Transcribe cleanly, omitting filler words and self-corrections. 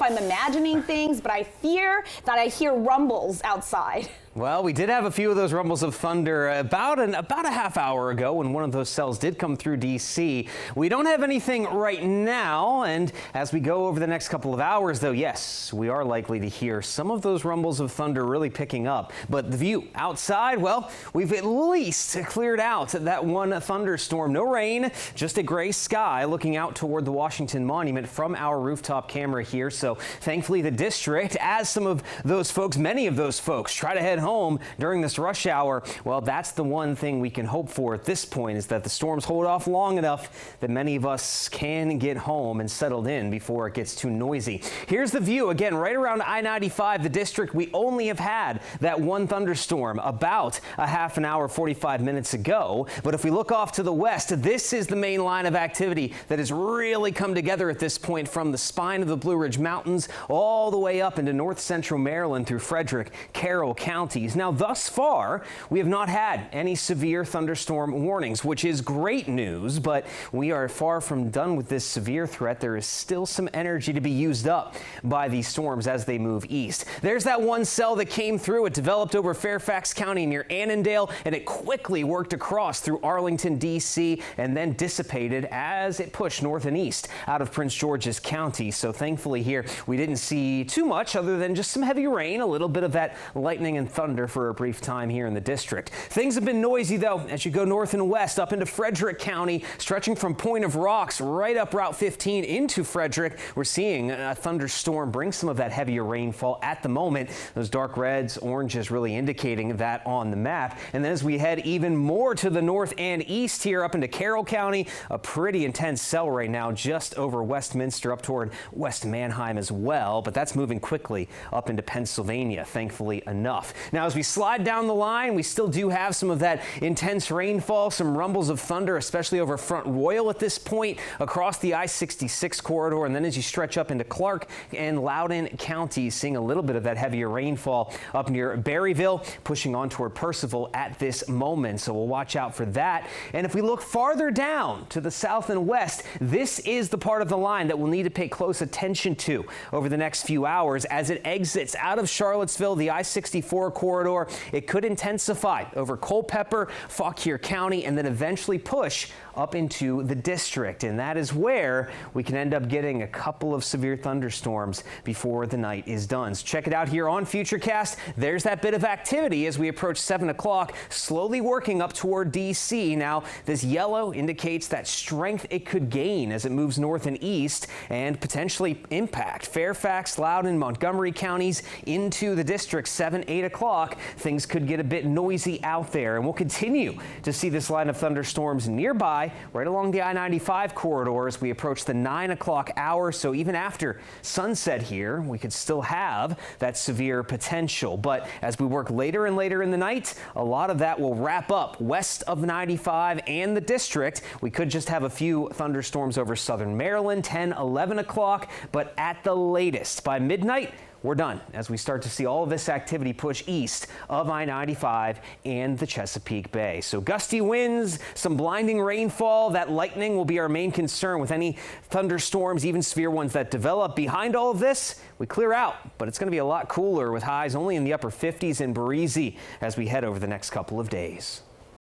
if I'm imagining things, but I fear that I hear rumbles outside. Well, we did have a few of those rumbles of thunder about a half hour ago when one of those cells did come through D.C. We don't have anything right now, and as we go over the next couple of hours, though, yes, we are likely to hear some of those rumbles of thunder really picking up. But the view outside, well, we've at least cleared out that one thunderstorm. No rain, just a gray sky looking out toward the Washington Monument from our rooftop camera here. So thankfully the district, as some of those folks, many of those folks, try to head home during this rush hour, well, that's the one thing we can hope for at this point, is that the storms hold off long enough that many of us can get home and settled in before it gets too noisy. Here's the view again, right around I-95, the district. We only have had that one thunderstorm about a half an hour, 45 minutes ago. But if we look off to the west, this is the main line of activity that has really come together at this point, from the spine of the Blue Ridge Mountains all the way up into north central Maryland through Frederick, Carroll counties. Now, thus far, we have not had any severe thunderstorm warnings, which is great news, but we are far from done with this severe threat. There is still some energy to be used up by these storms as they move east. There's that one cell that came through. It developed over Fairfax County near Annandale, and it quickly worked across through Arlington, D.C., and then dissipated as it pushed north and east out of Prince George's County. So thankfully here, we didn't see too much other than just some heavy rain, a little bit of that lightning and thunder for a brief time here in the district. Things have been noisy, though, as you go north and west up into Frederick County, stretching from Point of Rocks right up Route 15 into Frederick. We're seeing a thunderstorm bring some of that heavier rainfall at the moment. Those dark reds, oranges really indicating that on the map. And then as we head even more to the north and east here up into Carroll County, a pretty intense cell right now just over Westminster up toward West Manheim as well. But that's moving quickly up into Pennsylvania, thankfully enough. Now, as we slide down the line, we still do have some of that intense rainfall, some rumbles of thunder, especially over Front Royal at this point, across the I-66 corridor. And then as you stretch up into Clark and Loudoun counties, seeing a little bit of that heavier rainfall up near Berryville, pushing on toward Percival at this moment. So we'll watch out for that. And if we look farther down to the south and west, this is the part of the line that we'll need to pay close attention to over the next few hours as it exits out of Charlottesville, the I-64 corridor. It could intensify over Culpeper, Fauquier County, and then eventually push up into the district. And that is where we can end up getting a couple of severe thunderstorms before the night is done. So check it out here on Futurecast. There's that bit of activity as we approach 7 o'clock, slowly working up toward D.C. Now, this yellow indicates that strength it could gain as it moves north and east and potentially impact Fairfax, Loudoun, Montgomery counties into the district. 7, 8 o'clock, things could get a bit noisy out there, and we'll continue to see this line of thunderstorms nearby right along the I-95 corridor as we approach the 9 o'clock hour. So even after sunset here, we could still have that severe potential. But as we work later and later in the night, a lot of that will wrap up west of 95 and the district. We could just have a few thunderstorms over southern Maryland, 10, 11 o'clock, but at the latest by midnight, we're done as we start to see all of this activity push east of I-95 and the Chesapeake Bay. So gusty winds, some blinding rainfall, that lightning will be our main concern with any thunderstorms, even severe ones that develop. Behind all of this, we clear out, but it's going to be a lot cooler with highs only in the upper 50s and breezy as we head over the next couple of days.